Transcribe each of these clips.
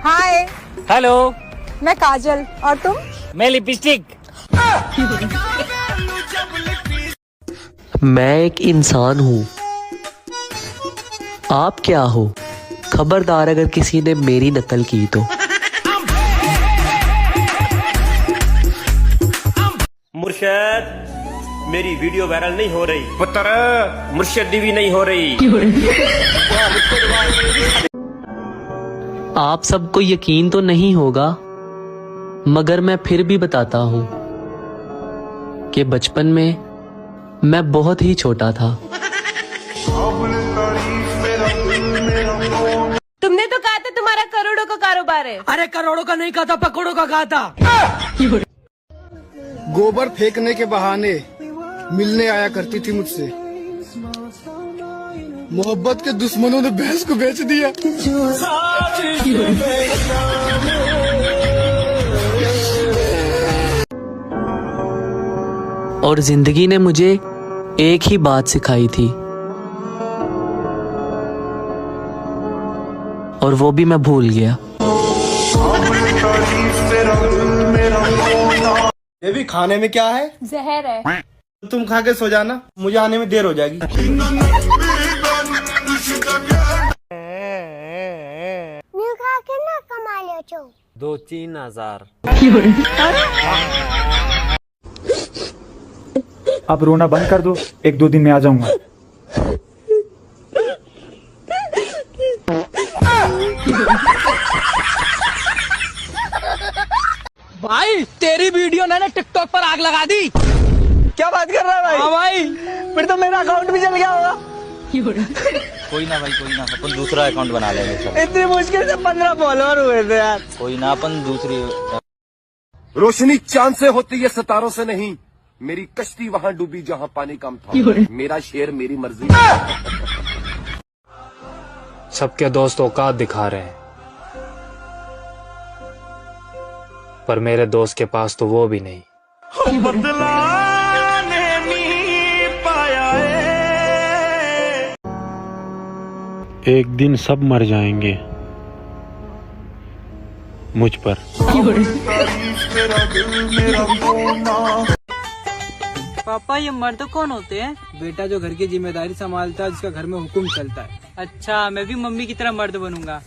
हाय। Hello. मैं काजल और तुम? मैं लिपस्टिक। मैं एक इंसान हूँ, आप क्या हो? खबरदार अगर किसी ने मेरी नकल की तो। मुर्शद, मेरी वीडियो वायरल नहीं हो रही। पुत्र, मुर्शदी भी नहीं हो रही। आप सबको यकीन तो नहीं होगा, मगर मैं फिर भी बताता हूँ कि बचपन में मैं बहुत ही छोटा था। तुमने तो कहा था तुम्हारा करोड़ों का कारोबार है। अरे करोड़ों का नहीं कहा था, पकड़ों का कहा था। गोबर फेंकने के बहाने मिलने आया करती थी मुझसे। मोहब्बत के दुश्मनों ने भैंस को बेच दिया। और जिंदगी ने मुझे एक ही बात सिखाई थी, और वो भी मैं भूल गया। ये भी खाने में क्या है? जहर है। तुम खा के सो जाना, मुझे आने में देर हो जाएगी। खा के ना कमा ले 2-3 हजार। आप रोना बंद कर दो, 1-2 दिन में आ जाऊंगा। भाई तेरी वीडियो ने टिकटॉक पर आग लगा दी। क्या बात कर रहा है भाई? हाँ भाई, फिर तो मेरा अकाउंट भी चल गया होगा। कोई ना भाई, कोई ना, अपन दूसरा अकाउंट बना लेंगे। चलो, इतनी मुश्किल से 15 फॉलोअर हुए थे यार। कोई ना, अपन दूसरी। रोशनी चांद से होती है, सितारों से नहीं। मेरी कश्ती वहां डूबी जहां पानी कम था। मेरा शेर मेरी मर्जी। सबके दोस्त औकात दिखा रहे हैं, पर मेरे दोस्त के पास तो वो भी नहीं। एक दिन सब मर जाएंगे मुझ पर। पापा ये मर्द कौन होते हैं? बेटा जो घर की जिम्मेदारी संभालता है, जिसका घर में हुक्म चलता है। अच्छा, मैं भी मम्मी की तरह मर्द बनूंगा।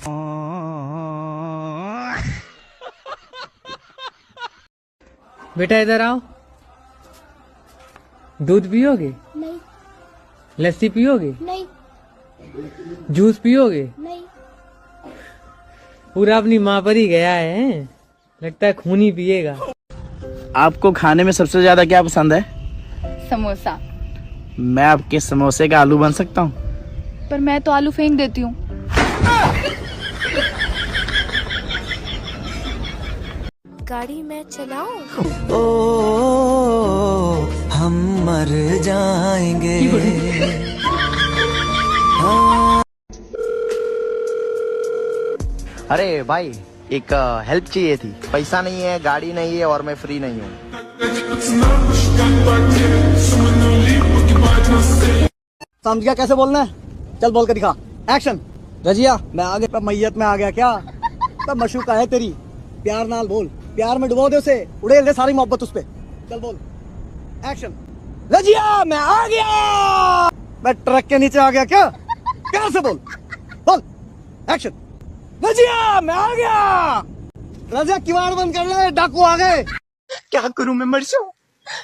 बेटा इधर आओ। दूध पियोगे? नहीं। लस्सी पियोगे? नहीं। जूस पियोगे? नहीं। पूरा अपनी माँ पर ही गया है, लगता है खून ही पिएगा। आपको खाने में सबसे ज्यादा क्या पसंद है? समोसा। मैं आपके समोसे का आलू बन सकता हूँ? पर मैं तो आलू फेंक देती हूँ। गाड़ी मैं चलाऊं? ओ हम मर जाएंगे। अरे भाई, एक हेल्प चाहिए थी। पैसा नहीं है, गाड़ी नहीं है, और मैं फ्री नहीं हूँ। समझ गया कैसे बोलना है? चल बोल के दिखा। एक्शन। रजिया, मैं आगे पर मैयत में आ गया क्या? तब मशूका है तेरी, प्यार नाल बोल। प्यार में डुबो दे उसे, उड़ेल दे सारी मोहब्बत उस पे। चल बोल। एक्शन। रजिया, मैं आ गया। मैं ट्रक के नीचे आ गया क्या? प्यार से बोल। बोल। एक्शन। रजिया, मैं आ गया। रजिया, किवाड़ बंद कर ले, डाकू आ गए। क्या करूं, मैं मर जाऊं?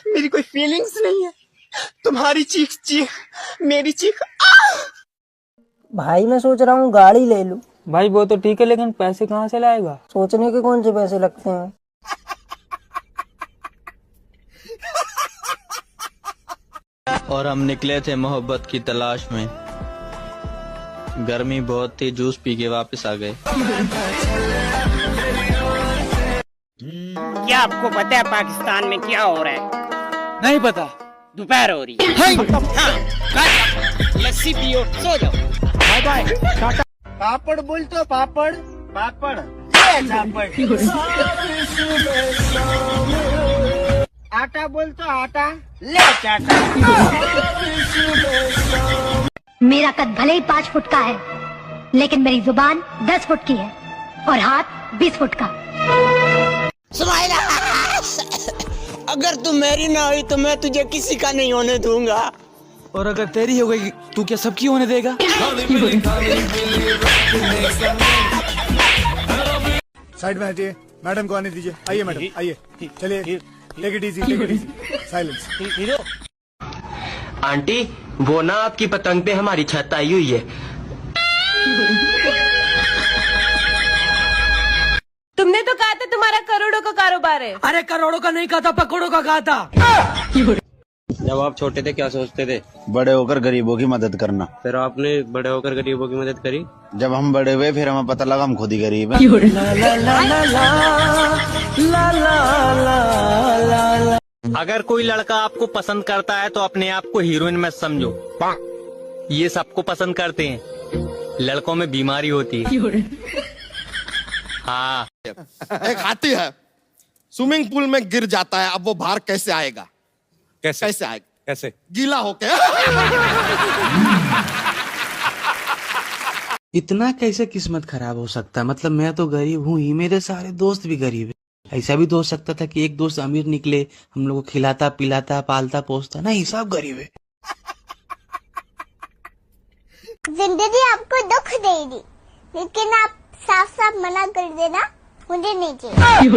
मेरी कोई फीलिंग्स नहीं है। तुम्हारी चीख चीख, मेरी चीख। भाई मैं सोच रहा हूँ गाड़ी ले लूं। भाई वो तो ठीक है, लेकिन पैसे कहाँ से लाएगा? सोचने के कौन से पैसे लगते हैं? और हम निकले थे मोहब्बत की तलाश में। गर्मी बहुत थी, जूस पी के वापस आ गए। क्या आपको पता है पाकिस्तान में क्या हो रहा है? नहीं पता। दोपहर हो रही है। हाँ, लस्सी पियो, सो जाओ। Bye bye, Tata. पापड़ बोल तो पापड़। पापड़। आटा बोल तो आटा। ले चाटा। मेरा कद भले ही 5 फुट का है, लेकिन मेरी जुबान 10 फुट की है। और हाथ 20 फुट का। स्माइल। अगर तू मेरी ना हुई तो मैं तुझे किसी का नहीं होने दूंगा। और अगर तेरी हो गई तू क्या सबकी होने देगा? साइड में हटिए, मैडम को आने दीजिए। आइए मैडम, आइए, चलिए, take it easy, take it easy, silence. Aunty वो ना आपकी पतंग पे हमारी छत आई हुई है। तुमने तो कहा था तुम्हारा करोड़ों का कारोबार है। अरे करोड़ों का नहीं कहा था, पकड़ों का कहा था। जब आप छोटे थे क्या सोचते थे? बड़े होकर गरीबों की मदद करना। फिर आपने बड़े होकर गरीबों की मदद करी? जब हम बड़े हुए फिर हमें पता लगा हम खुद ही गरीब हैं। अगर कोई लड़का आपको पसंद करता है तो अपने आप को हीरोइन मत समझो। ये सबको पसंद करते हैं, लड़कों में बीमारी होती है। हाँ। एक हाथी है, स्विमिंग पूल में गिर जाता है, अब वो बाहर कैसे आएगा? कैसे आएगा? कैसे? गीला होके। इतना कैसे किस्मत खराब हो सकता है? मतलब मैं तो गरीब हूँ ही, मेरे सारे दोस्त भी गरीब है। ऐसा भी तो हो सकता था कि एक दोस्त अमीर निकले, हम लोग को खिलाता पिलाता पालता पोसता। नहीं, सब गरीब है। जिंदगी आपको दुख देगी, लेकिन आप साफ साफ मना कर देना, मुझे नहीं चाहिए।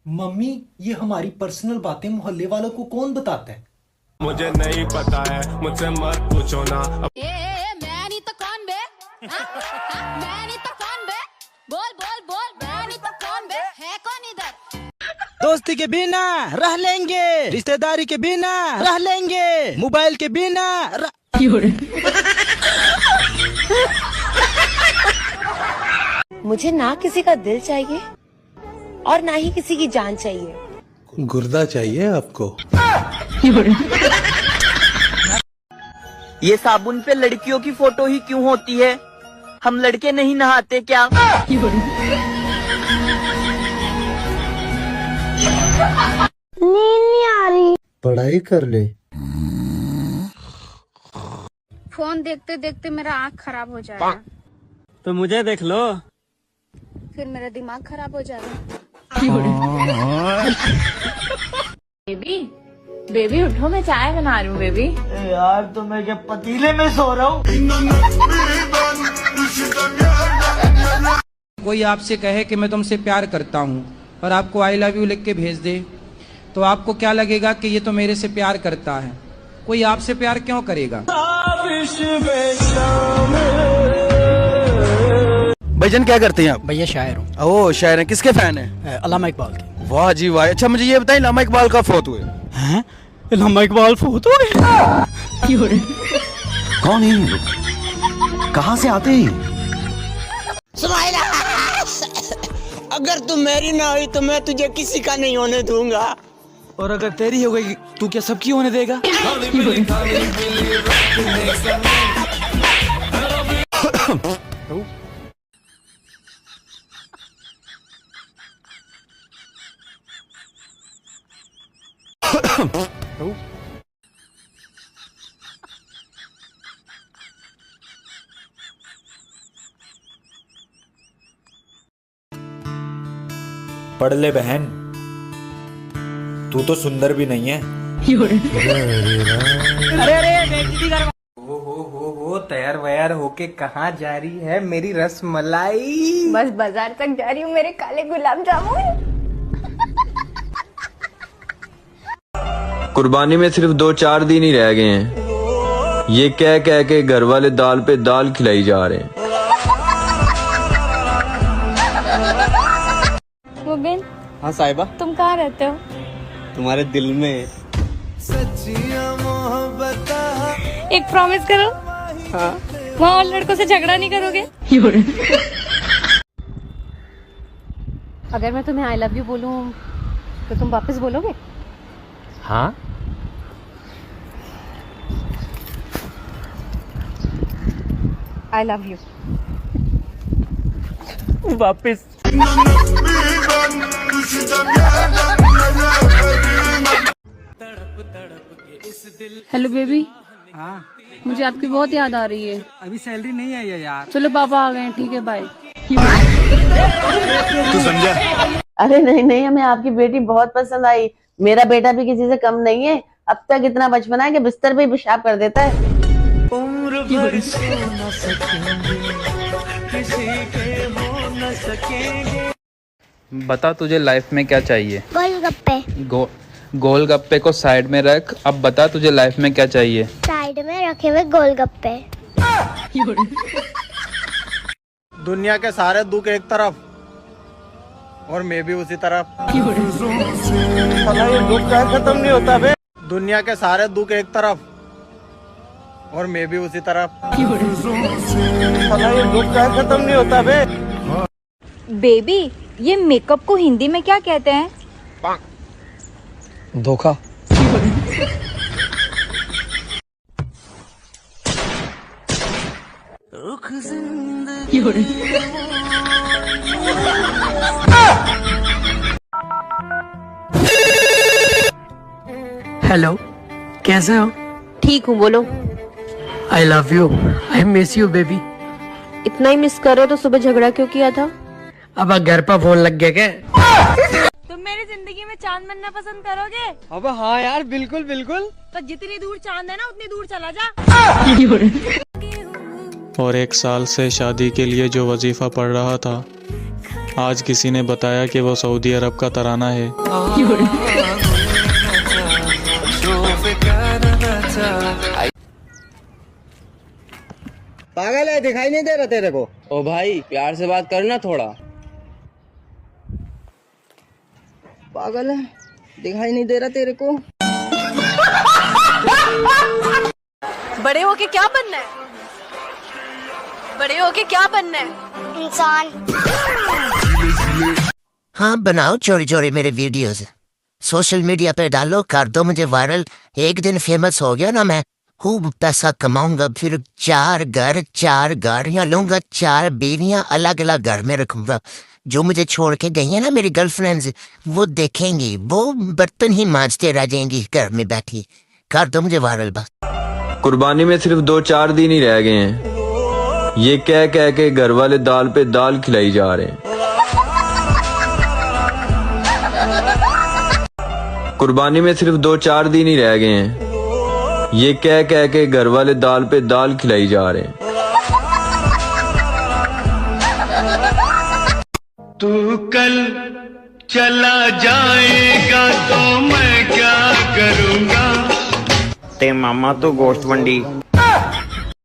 मम्मी, ये हमारी पर्सनल बातें मोहल्ले वालों को कौन बताता है? मुझे नहीं पता है, मुझसे मत पूछो ना। मैं नहीं तो कौन बे? मैं नहीं तो कौन बे? बोल बोल बोल, मैं नहीं तो कौन बे? है कौन इधर? दोस्ती के बिना रह लेंगे, रिश्तेदारी के बिना रह लेंगे, मोबाइल के बिना मुझे ना किसी का दिल चाहिए और ना ही किसी की जान चाहिए। गुर्दा चाहिए आपको। ये साबुन पे लड़कियों की फोटो ही क्यों होती है? हम लड़के नहीं नहाते क्या? नहीं आ रही। पढ़ाई कर ले। फोन देखते देखते मेरा आँख खराब हो जाएगा, तो मुझे देख लो। फिर मेरा दिमाग खराब हो जाएगा। बेबी बेबी उठो, मैं चाय बना रही हूँ। बेबी यार तो मैं क्या पतीले में सो रहा हूँ? कोई आपसे कहे कि मैं तुमसे प्यार करता हूँ और आपको आई लव यू लिख के भेज दे, तो आपको क्या लगेगा कि ये तो मेरे से प्यार करता है। कोई आपसे प्यार क्यों करेगा? भाईजान क्या करते हैं आप? भैया शायर हूँ। ओह शायर हैं, किसके फैन हैं? अल्लामा इकबाल के। वाह जी वाह। अच्छा मुझे ये बताइए, अल्लामा इकबाल कब फौत हुए? हैं? अल्लामा इकबाल फौत हो गए? कौन है ये लोग? कहाँ से आते हैं? स्माइल। अगर तू मेरी ना हुई तो मैं तुझे किसी का नहीं होने दूंगा। और अगर तेरी हो गई तू क्या सबकी होने देगा? पढ़ ले बहन, तू तो सुंदर भी नहीं है। हो तैयार वैयार होके कहाँ जा रही है मेरी रसमलाई? बस बाजार तक जा रही हूँ मेरे काले गुलाब जामुन। कुर्बानी में सिर्फ 2-4 दिन ही रह गए हैं, ये कह कह के घर वाले दाल पे दाल खिलाई जा रहे हैं। मुबिन। हाँ साहिबा। तुम कहाँ रहते हो? तुम्हारे दिल में। एक प्रॉमिस करो। हाँ। वहाँ और लड़कों से झगड़ा नहीं करोगे? अगर मैं तुम्हें आई लव यू बोलूं तो तुम वापस बोलोगे? हाँ। आई लव यू वापस। Hello baby. हाँ मुझे आपकी बहुत याद आ रही है। अभी सैलरी नहीं आई है यार। चलो पापा आ गए हैं, ठीक है बाय। तू समझा? अरे नहीं नहीं, हमें आपकी बेटी बहुत पसंद आई। मेरा बेटा भी किसी से कम नहीं है। अब तक इतना बचपना है कि बिस्तर पे ही पेशाब कर देता है। उम्र भर सो न सकेंगे, किसी के हो न सकेंगे। बता तुझे लाइफ में क्या चाहिए? गोलगप्पे। गोलगप्पे को साइड में रख, अब बता तुझे लाइफ में क्या चाहिए? साइड में रखे हुए गोलगप्पे। दुनिया के सारे दुख एक तरफ और मैं भी उसी तरफ। साला ये दुख क्या खत्म नहीं होता बे? दुनिया के सारे दुख एक तरफ और मैं भी उसी तरफ। साला ये दुख क्या खत्म नहीं होता बे? बेबी, ये मेकअप को हिंदी में क्या कहते हैं? धोखा। हेलो, कैसे हो? ठीक हूँ, बोलो। I love you, I miss you baby. इतना ही मिस करो तो सुबह झगड़ा क्यों किया था? अब घर पर फोन लग गया क्या? तुम मेरी जिंदगी में चांद बनना पसंद करोगे? अब हाँ यार, बिल्कुल बिल्कुल। तो जितनी दूर चांद है ना, उतनी दूर चला जा। और 1 साल से शादी के लिए जो वजीफा पढ़ रहा था, आज किसी ने बताया कि वो सऊदी अरब का तराना है। पागल है, दिखाई नहीं दे रहा तेरे को? ओ भाई, प्यार से बात करना थोड़ा। पागल है, दिखाई नहीं दे रहा तेरे को? बड़े होके क्या बनना है? बड़े होके क्या बनना है? इंसान। हाँ, बनाओ चोरी चोरी मेरे वीडियोस, सोशल मीडिया पे डालो, कर दो मुझे वायरल। एक दिन फेमस हो गया ना, मैं खूब पैसा कमाऊंगा, फिर 4 घर 4 गाड़ियां लूंगा, 4 बीवियां अलग अलग घर में रखूंगा। जो मुझे छोड़ के गई है ना मेरी गर्लफ्रेंड्स, वो देखेंगी, वो बर्तन ही मांजते रह जाएंगी घर में बैठी। कर दो मुझे वायरल बस। कुर्बानी में सिर्फ 2-4 दिन ही रह गए हैं, ये कह कह के घर वाले दाल पे दाल खिलाई जा रहे हैं। कुर्बानी में सिर्फ 2-4 दिन ही रह गए हैं, ये कह कह के घर वाले दाल पे दाल खिलाई जा रहे हैं। तू कल चला जाएगा तो मैं क्या करूँगा? ते मामा तो गोश्त मंडी